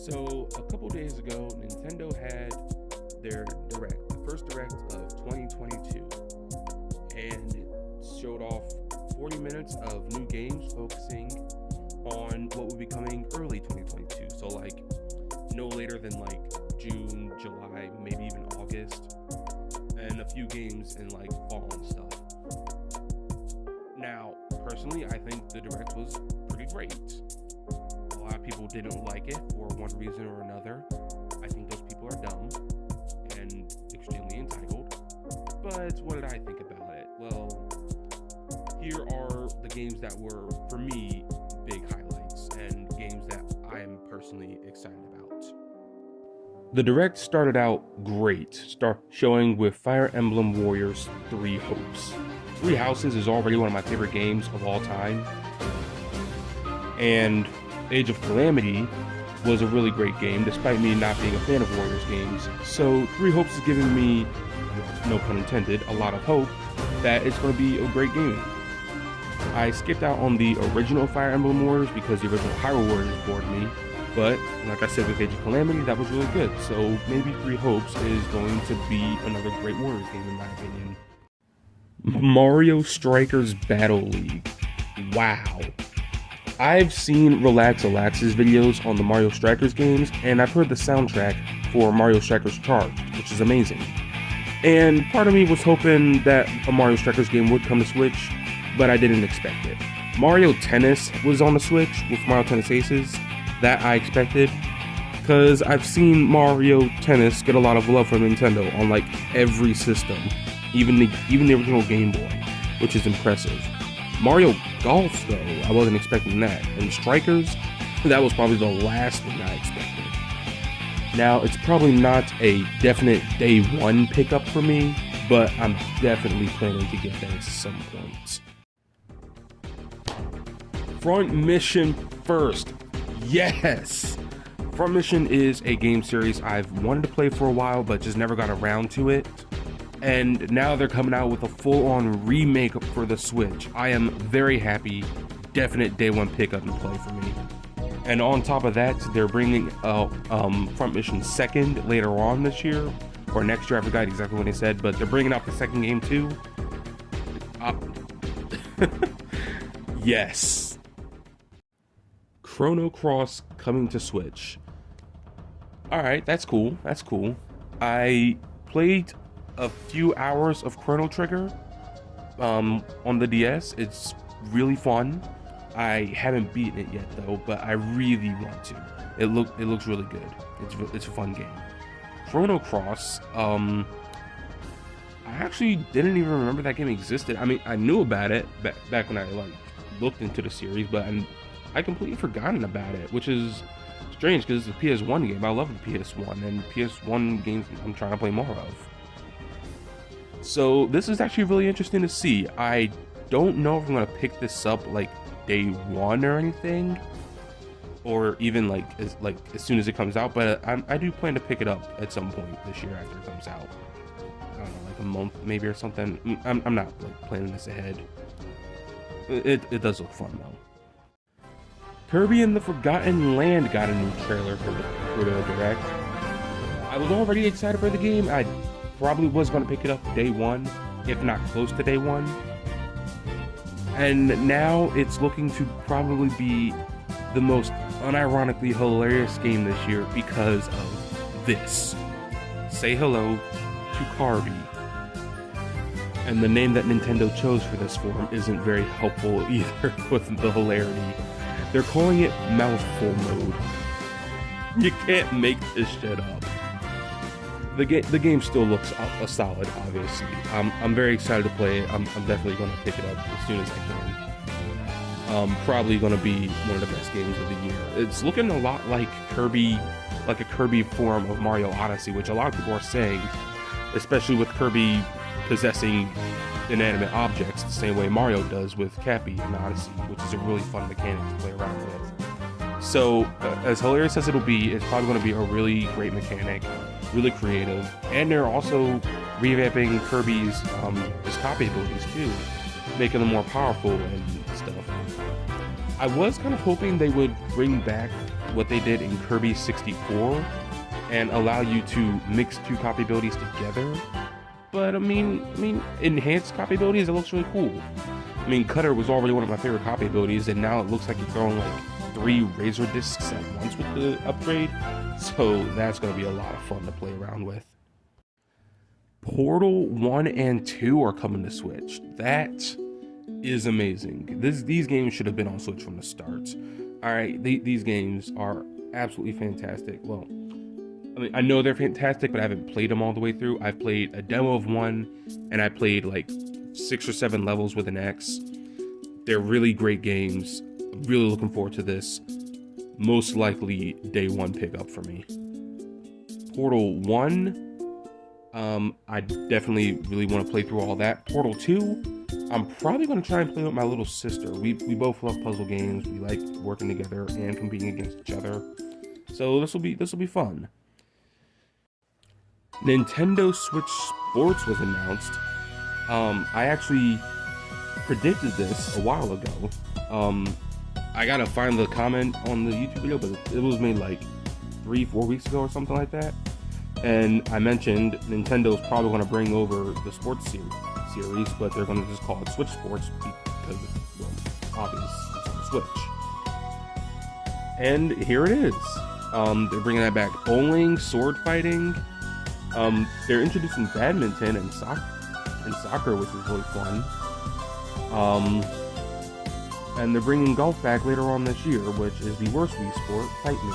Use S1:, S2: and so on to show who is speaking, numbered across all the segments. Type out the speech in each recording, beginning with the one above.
S1: So a couple days ago, Nintendo had their Direct, the first Direct of 2022, and it showed off 40 minutes of new games focusing on what will be coming early 2022. So like no later than like June, July, maybe even August, and a few games in like fall and stuff. Now, personally, I think the Direct was pretty great. A lot of people didn't like it for one reason or another. I think those people are dumb and extremely entitled. But what did I think about it? Well, here are the games that were, for me, big highlights and games that I am personally excited about. The Direct started out great, showing with Fire Emblem Warriors 3 Hopes. Three Houses is already one of my favorite games of all time, and Age of Calamity was a really great game, despite me not being a fan of Warriors games. So Three Hopes is giving me, no pun intended, a lot of hope that it's going to be a great game. I skipped out on the original Fire Emblem Warriors because the original Hyrule Warriors bored me, but like I said with Age of Calamity, that was really good. So maybe Three Hopes is going to be another great Warriors game in my opinion. Mario Strikers Battle League. Wow. I've seen Relax Alex's videos on the Mario Strikers games, and I've heard the soundtrack for Mario Strikers Charged, which is amazing. And part of me was hoping that a Mario Strikers game would come to Switch, but I didn't expect it. Mario Tennis was on the Switch with Mario Tennis Aces. That I expected, because I've seen Mario Tennis get a lot of love from Nintendo on like every system, even the original Game Boy, which is impressive. Mario Golf, though, I wasn't expecting that. And Strikers, that was probably the last thing I expected. Now, it's probably not a definite day one pickup for me, but I'm definitely planning to get that at some point. Front Mission first. Yes! Front Mission is a game series I've wanted to play for a while, but just never got around to it. And now they're coming out with a full-on remake for the Switch. I am very happy. Definite day one pickup and play for me. And on top of that, they're bringing Front Mission second later on this year, or next year. I forgot exactly what they said, but they're bringing out the second game too. Yes. Chrono Cross coming to Switch. Alright, that's cool. That's cool. I played a few hours of Chrono Trigger on the DS. It's really fun. I haven't beaten it yet though, but I really want to. It looks really good. It's a fun game. Chrono Cross, I actually didn't even remember that game existed. I mean, I knew about it back when I like looked into the series, but I completely forgotten about it, which is strange because it's a PS1 game. I love the PS1, and PS1 games I'm trying to play more of. So this is actually really interesting to see. I don't know if I'm gonna pick this up like day one or anything, or even like as soon as it comes out. But I do plan to pick it up at some point this year after it comes out. I don't know, like a month maybe or something. I'm not like planning this ahead. It does look fun though. Kirby and the Forgotten Land got a new trailer for the Direct. I was already excited for the game. I probably was going to pick it up day one, if not close to day one. And now it's looking to probably be the most unironically hilarious game this year because of this. Say hello to Kirby. And the name that Nintendo chose for this form isn't very helpful either with the hilarity. They're calling it Mouthful Mode. You can't make this shit up. The game still looks solid, obviously. I'm very excited to play it. I'm definitely going to pick it up as soon as I can. Probably going to be one of the best games of the year. It's looking a lot like Kirby, like a Kirby form of Mario Odyssey, which a lot of people are saying, especially with Kirby possessing inanimate objects the same way Mario does with Cappy in Odyssey, which is a really fun mechanic to play around with. So, as hilarious as it'll be, it's probably going to be a really great mechanic, really creative, and they're also revamping Kirby's his copy abilities too, making them more powerful and stuff. I was kind of hoping they would bring back what they did in Kirby 64 and allow you to mix two copy abilities together. But I mean, enhanced copy abilities, it looks really cool. I mean, Cutter was already one of my favorite copy abilities, and now it looks like you're throwing like 3 Razor discs at once with the upgrade. So that's going to be a lot of fun to play around with. Portal 1 and 2 are coming to Switch. That is amazing. These games should have been on Switch from the start. Alright, these games are absolutely fantastic. Well, I mean, I know they're fantastic, but I haven't played them all the way through. I've played a demo of one, and I played like 6 or 7 levels with an X. They're really great games. I'm really looking forward to this. Most likely day 1 pickup for me. Portal 1, I definitely really want to play through all that. Portal 2, I'm probably going to try and play with my little sister. We both love puzzle games. We like working together and competing against each other. So this will be fun. Nintendo Switch Sports was announced. I actually predicted this a while ago. I gotta find the comment on the YouTube video, but it was made like 3-4 weeks ago or something like that. And I mentioned Nintendo's probably going to bring over the sports series, but they're going to just call it Switch Sports because, well, obvious, it's on the Switch. And here it is. They're bringing that back. Bowling, sword fighting. They're introducing badminton and soccer, which is really fun. And they're bringing golf back later on this year, which is the worst Wii sport, Fight Me.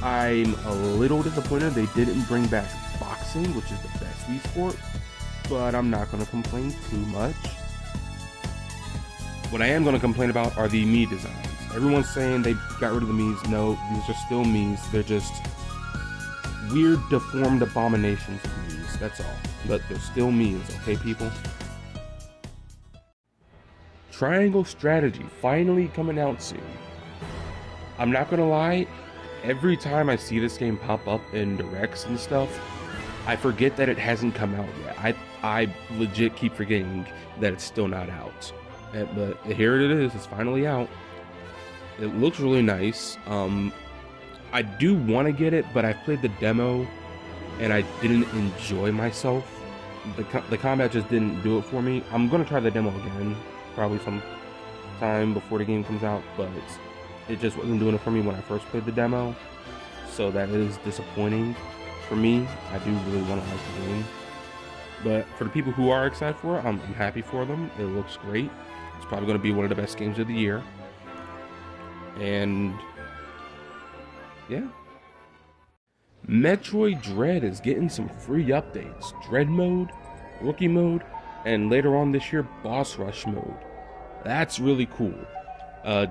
S1: I'm a little disappointed they didn't bring back boxing, which is the best Wii sport, but I'm not going to complain too much. What I am going to complain about are the Mii designs. Everyone's saying they got rid of the Miis. No, these are still Miis. They're just weird, deformed abominations of Miis. That's all. But they're still Miis, okay, people? Triangle Strategy, finally coming out soon. I'm not going to lie. Every time I see this game pop up in directs and stuff, I forget that it hasn't come out yet. I legit keep forgetting that it's still not out. But here it is, it's finally out. It looks really nice. I do want to get it, but I played the demo and I didn't enjoy myself. The combat just didn't do it for me. I'm going to try the demo again, probably some time before the game comes out, but it just wasn't doing it for me when I first played the demo, so that is disappointing for me. I do really want to like the game, but for the people who are excited for it, I'm happy for them. It looks great. It's probably going to be one of the best games of the year, and yeah. Metroid Dread is getting some free updates. Dread mode, rookie mode, and later on this year, boss rush mode. That's really cool.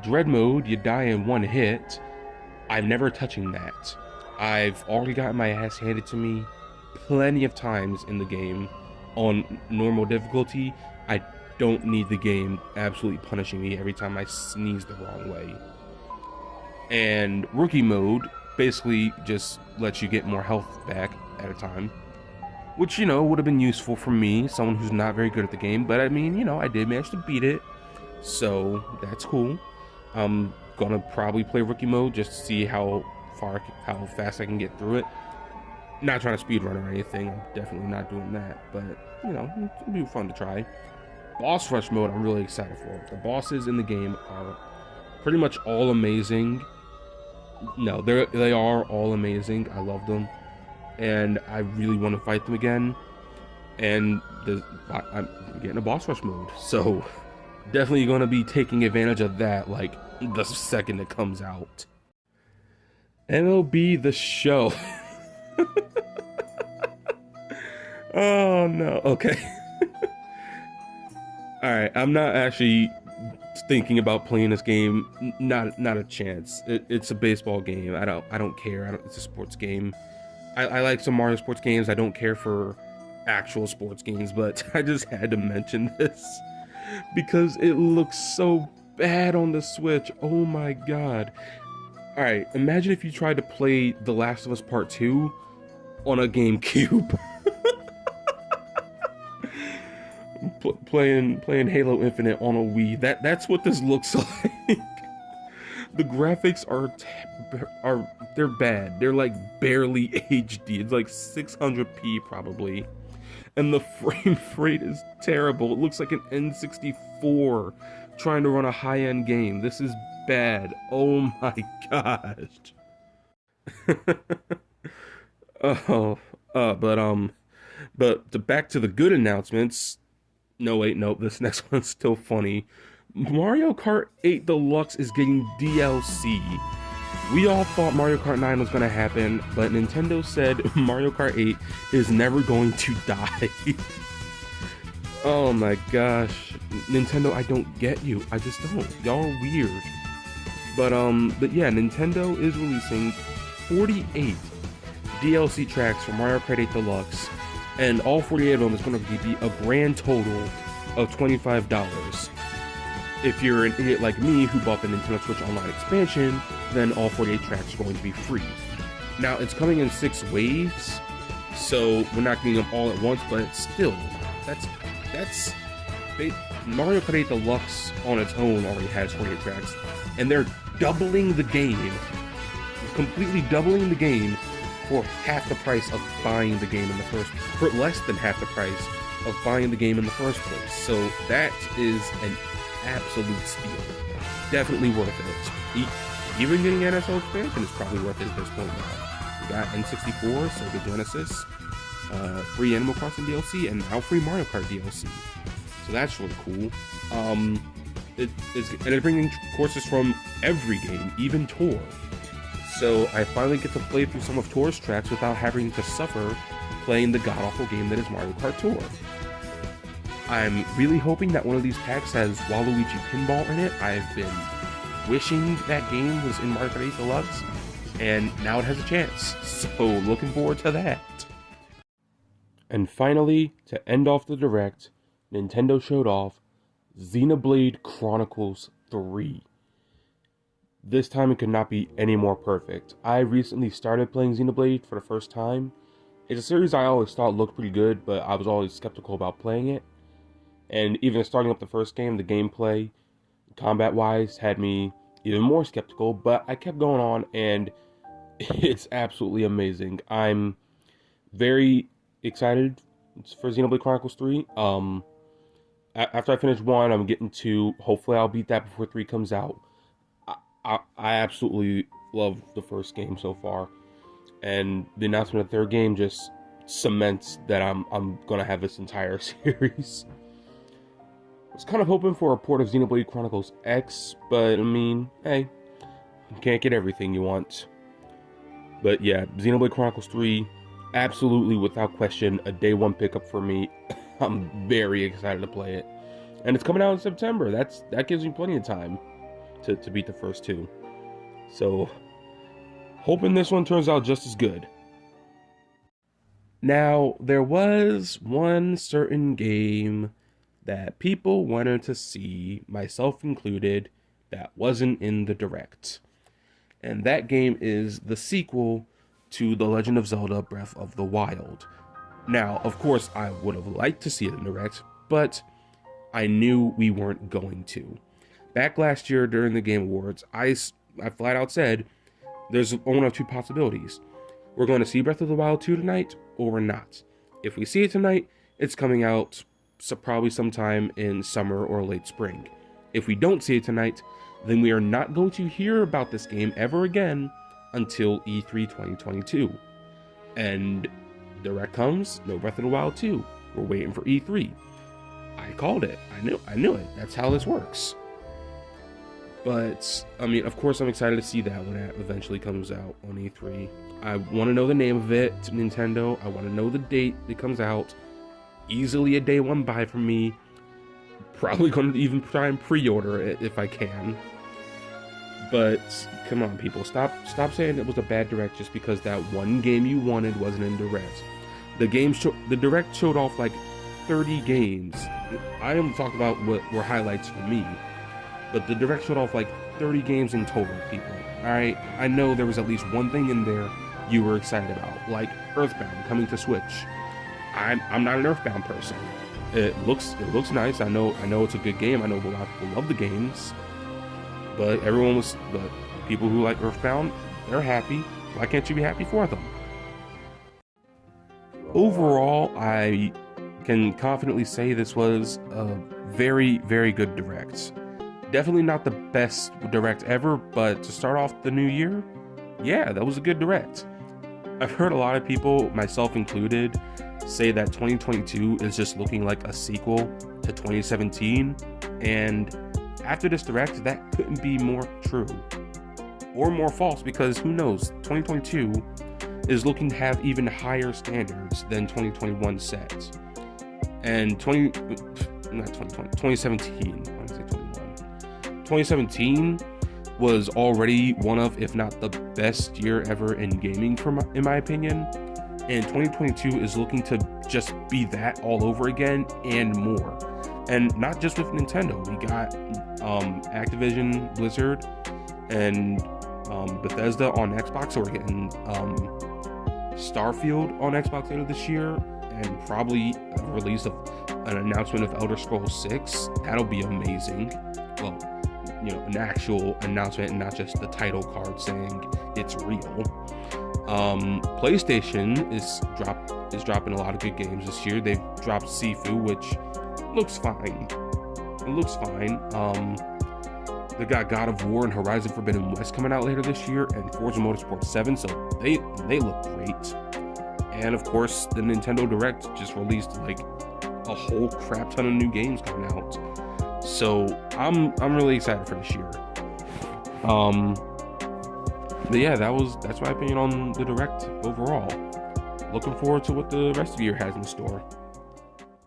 S1: Dread mode, you die in 1 hit. I'm never touching that. I've already gotten my ass handed to me plenty of times in the game on normal difficulty. I don't need the game absolutely punishing me every time I sneeze the wrong way. And rookie mode basically just lets you get more health back at a time, which, you know, would have been useful for me, someone who's not very good at the game. But I mean, you know, I did manage to beat it, so that's cool. I'm gonna probably play rookie mode just to see how fast I can get through it. Not trying to speedrun or anything. I'm definitely not doing that, but you know, it'll be fun to try. Boss rush mode, I'm really excited for. The bosses in the game are pretty much all amazing. No, they are all amazing. I love them, and I really want to fight them again. And I'm getting a boss rush mode, so definitely going to be taking advantage of that like the second it comes out. MLB The Show. Oh no. Okay. All right, I'm not actually thinking about playing this game. Not a chance. It's a baseball game. I don't care. It's a sports game. I like some Mario sports games. I don't care for actual sports games, but I just had to mention this because it looks so bad on the Switch. Oh my god. Alright, imagine if you tried to play The Last of Us Part 2 on a GameCube. playing Halo Infinite on a Wii. That's what this looks like. The graphics they're bad. They're like barely HD. It's like 600p probably. And the frame rate is terrible. It looks like an N64 trying to run a high-end game. This is bad. Oh my gosh. Oh, back to the good announcements. No, wait, nope, this next one's still funny. Mario Kart 8 Deluxe is getting DLC. We all thought Mario Kart 9 was going to happen, but Nintendo said Mario Kart 8 is never going to die. Oh my gosh. Nintendo, I don't get you. I just don't. Y'all are weird. But yeah, Nintendo is releasing 48 DLC tracks for Mario Kart 8 Deluxe, and all 48 of them is going to be a grand total of $25. If you're an idiot like me who bought the Nintendo Switch Online expansion, then all 48 tracks are going to be free. Now, it's coming in 6 waves, so we're not getting them all at once, but still, that's Mario Kart 8 Deluxe on its own already has 48 tracks, and they're doubling the game, completely doubling the game for half the price of buying the game for less than half the price of buying the game in the first place. So that is an absolute steal. Definitely worth it. Even getting NSO expansion is probably worth it at this point now. We got N64, Sega Genesis, free Animal Crossing DLC, and now free Mario Kart DLC. So that's really cool. And they're bringing courses from every game, even Tour. So I finally get to play through some of Tour's tracks without having to suffer playing the god-awful game that is Mario Kart Tour. I'm really hoping that one of these packs has Waluigi Pinball in it. I've been wishing that game was in Mario Kart 8 Deluxe, and now it has a chance. So looking forward to that. And finally, to end off the Direct, Nintendo showed off Xenoblade Chronicles 3. This time it could not be any more perfect. I recently started playing Xenoblade for the first time. It's a series I always thought looked pretty good, but I was always skeptical about playing it. And even starting up the first game, the gameplay, combat-wise, had me even more skeptical, but I kept going on, and it's absolutely amazing. I'm very excited for Xenoblade Chronicles 3. After I finish 1, I'm getting 2. Hopefully I'll beat that before 3 comes out. I absolutely love the first game so far, and the announcement of the third game just cements that I'm gonna have this entire series. I was kind of hoping for a port of Xenoblade Chronicles X, but I mean, hey, you can't get everything you want. But yeah, Xenoblade Chronicles 3, absolutely without question, a day one pickup for me. I'm very excited to play it, and it's coming out in September. That gives me plenty of time to beat the first 2. So, hoping this one turns out just as good. Now, there was one certain game that people wanted to see, myself included, that wasn't in the Direct. And that game is the sequel to The Legend of Zelda Breath of the Wild. Now, of course, I would have liked to see it in the Direct, but I knew we weren't going to. Back last year during the Game Awards, I flat out said, there's one of 2 possibilities. We're going to see Breath of the Wild 2 tonight, or we're not. If we see it tonight, it's coming out probably sometime in summer or late spring. If we don't see it tonight, then we are not going to hear about this game ever again until E3 2022. And Direct comes, no Breath of the Wild 2. We're waiting for E3. I called it. I knew it. That's how this works. But, I mean, of course I'm excited to see that when that eventually comes out on E3. I want to know the name of it, Nintendo. I want to know the date it comes out. Easily a day one buy for me. Probably going to even try and pre-order it if I can. But, come on people, stop saying it was a bad Direct just because that one game you wanted wasn't in Direct. The Direct showed off like 30 games. I am talking about what were highlights for me. But the Direct showed off like 30 games in total, people. Alright, I know there was at least one thing in there you were excited about, like Earthbound coming to Switch. I'm not an Earthbound person. It looks nice. I know it's a good game. I know a lot of people love the games. But People who like Earthbound, they're happy. Why can't you be happy for them? Overall, I can confidently say this was a very, very good Direct. Definitely not the best Direct ever, but to start off the new year, yeah, that was a good Direct. I've heard a lot of people, myself included, say that 2022 is just looking like a sequel to 2017, and after this Direct, that couldn't be more true. Or more false, because who knows, 2022 is looking to have even higher standards than 2021 set. And 2017 was already one of, if not the best year ever in gaming, in my opinion. And 2022 is looking to just be that all over again and more. And not just with Nintendo. We got Activision, Blizzard, and Bethesda on Xbox. So we're getting Starfield on Xbox later this year, and probably a release of an announcement of Elder Scrolls 6. That'll be amazing. Well, you know, an actual announcement and not just the title card saying it's real. PlayStation is dropping a lot of good games this year. They've dropped Sifu, which looks fine. It looks fine. They got God of War and Horizon Forbidden West coming out later this year, and Forza Motorsport 7, so they look great. And of course, the Nintendo Direct just released like a whole crap ton of new games coming out. So I'm really excited for this year. But yeah, that's my opinion on the Direct overall. Looking forward to what the rest of the year has in store.